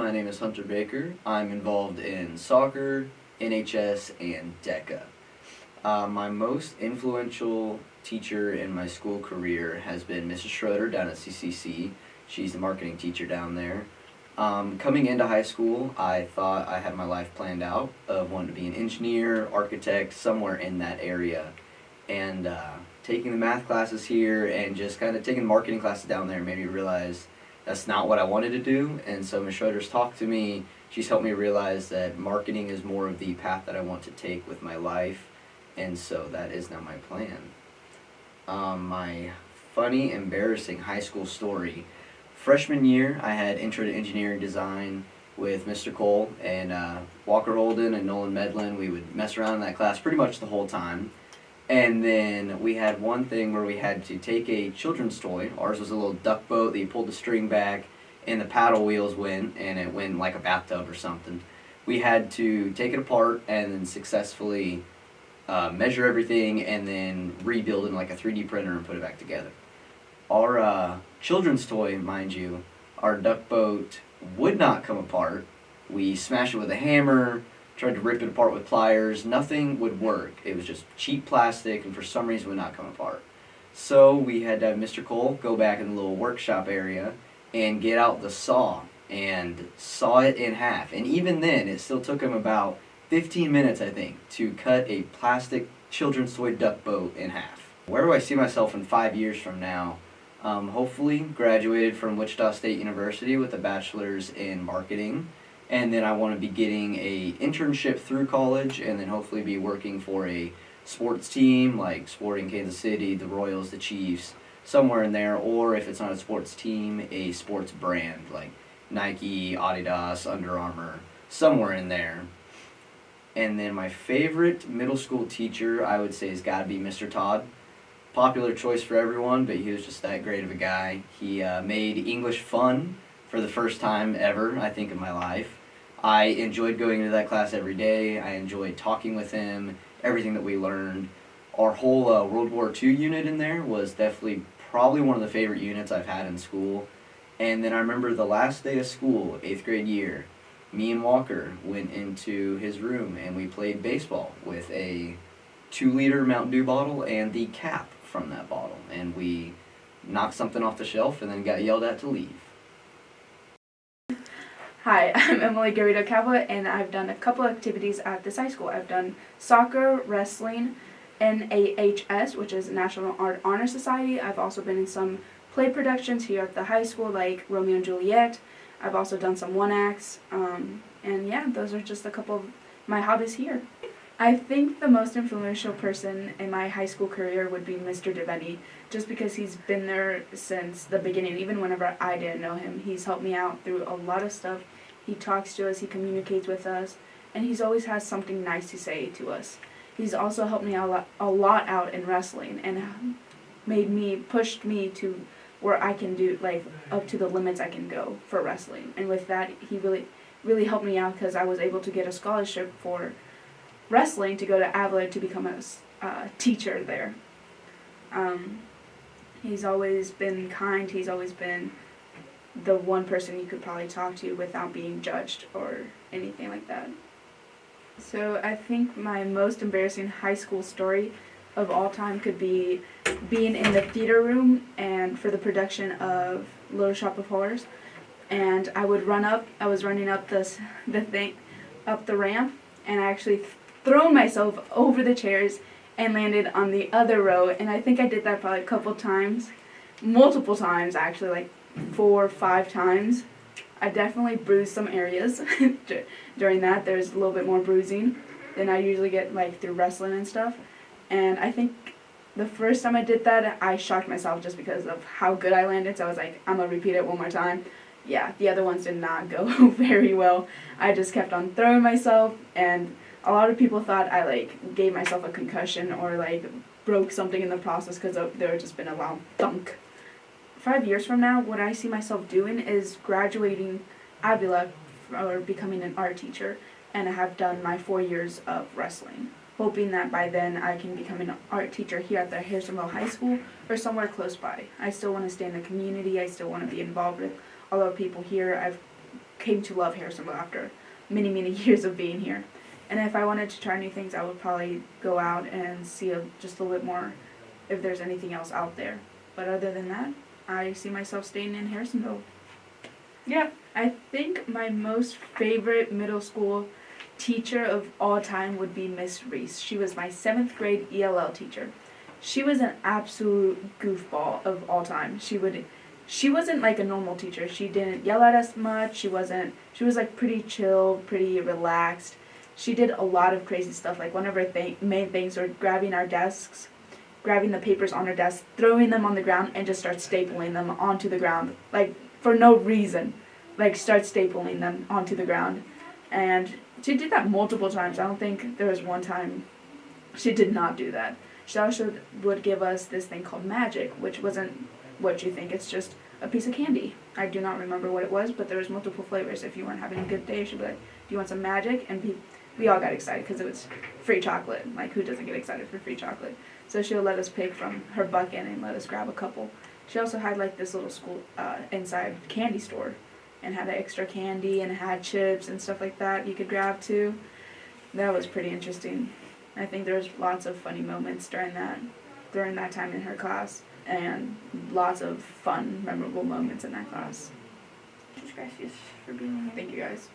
my name is Hunter Baker. I'm involved in soccer, NHS, and DECA. My most influential teacher in my school career has been Mrs. Schroeder down at CCC. She's the marketing teacher down there. Coming into high school, I thought I had my life planned out of wanting to be an engineer, architect, somewhere in that area. And taking the math classes here and just kind of taking the marketing classes down there made me realize that's not what I wanted to do. And so Ms. Schroeder's talked to me. She's helped me realize that marketing is more of the path that I want to take with my life. And so that is now my plan. My funny, embarrassing high school story. Freshman year, I had Intro to Engineering Design with Mr. Cole and Walker Holden and Nolan Medlin. We would mess around in that class pretty much the whole time. And then we had one thing where we had to take a children's toy. Ours was a little duck boat that you pulled the string back and the paddle wheels went, and it went like a bathtub or something. We had to take it apart and then successfully measure everything and then rebuild it in like a 3D printer and put it back together. Our children's toy, mind you, our duck boat would not come apart. We smashed it with a hammer, tried to rip it apart with pliers. Nothing would work. It was just cheap plastic and for some reason would not come apart. So we had to have Mr. Cole go back in the little workshop area and get out the saw and saw it in half. And even then, it still took him about 15 minutes, I think, to cut a plastic children's toy duck boat in half. Where do I see myself in 5 years from now? Hopefully graduated from Wichita State University with a bachelor's in marketing. And then I want to be getting a internship through college and then hopefully be working for a sports team like Sporting Kansas City, the Royals, the Chiefs, somewhere in there. Or if it's not a sports team, a sports brand like Nike, Adidas, Under Armour, somewhere in there. And then my favorite middle school teacher I would say has got to be Mr. Todd. Popular choice for everyone, but he was just that great of a guy. He made English fun for the first time ever, I think, in my life. I enjoyed going into that class every day. I enjoyed talking with him, everything that we learned. Our whole World War II unit in there was definitely probably one of the favorite units I've had in school. And then I remember the last day of school, 8th grade year, me and Walker went into his room and we played baseball with a 2-liter Mountain Dew bottle and the cap from that bottle. And we knocked something off the shelf and then got yelled at to leave. Hi, I'm Emily Garrido-Cava, and I've done a couple activities at this high school. I've done soccer, wrestling, NAHS, which is National Art Honor Society. I've also been in some play productions here at the high school, like Romeo and Juliet. I've also done some one-acts, and yeah, those are just a couple of my hobbies here. I think the most influential person in my high school career would be Mr. Devaney, just because he's been there since the beginning. Even whenever I didn't know him, he's helped me out through a lot of stuff. He talks to us, he communicates with us, and he's always has something nice to say to us. He's also helped me a lot out in wrestling and pushed me to where I can do, like, up to the limits I can go for wrestling. And with that, he really helped me out because I was able to get a scholarship for wrestling to go to Avila to become a teacher there. He's always been kind. He's always been the one person you could probably talk to without being judged or anything like that. So I think my most embarrassing high school story of all time could be being in the theater room and for the production of Little Shop of Horrors. And I was running up up the ramp, and I actually thrown myself over the chairs and landed on the other row. And I think I did that probably a couple times, multiple times actually, like 4 or 5 times. I definitely bruised some areas during that. There's a little bit more bruising than I usually get like through wrestling and stuff. And I think the first time I did that, I shocked myself just because of how good I landed. So I was like, I'm going to repeat it one more time. Yeah, the other ones did not go very well. I just kept on throwing myself, and a lot of people thought I like gave myself a concussion or like broke something in the process because there had just been a loud thunk. 5 years from now, what I see myself doing is graduating Avila or becoming an art teacher, and I have done my 4 years of wrestling, hoping that by then I can become an art teacher here at the Harrisonville High School or somewhere close by. I still want to stay in the community. I still want to be involved with all the people here. I've came to love Harrisonville after many, many years of being here. And if I wanted to try new things, I would probably go out and see just a little bit more if there's anything else out there. But other than that, I see myself staying in Harrisonville. Yeah, I think my most favorite middle school teacher of all time would be Miss Reese. She was my 7th grade ELL teacher. She was an absolute goofball of all time. She wasn't like a normal teacher. She didn't yell at us much. She was like pretty chill, pretty relaxed. She did a lot of crazy stuff. Like one of her main things were grabbing our desks, grabbing the papers on her desk, throwing them on the ground, and just start stapling them onto the ground. Like for no reason. Like start stapling them onto the ground. And she did that multiple times. I don't think there was one time she did not do that. She also would give us this thing called magic, which wasn't what you think. It's just a piece of candy. I do not remember what it was, but there was multiple flavors. If you weren't having a good day, she'd be like, "Do you want some magic?" And we all got excited because it was free chocolate. Like, who doesn't get excited for free chocolate? So she'll let us pick from her bucket and let us grab a couple. She also had like this little school inside candy store, and had extra candy and had chips and stuff like that you could grab too. That was pretty interesting. I think there was lots of funny moments during that time in her class, and lots of fun, memorable moments in that class. Muchas gracias for being here. Thank you guys.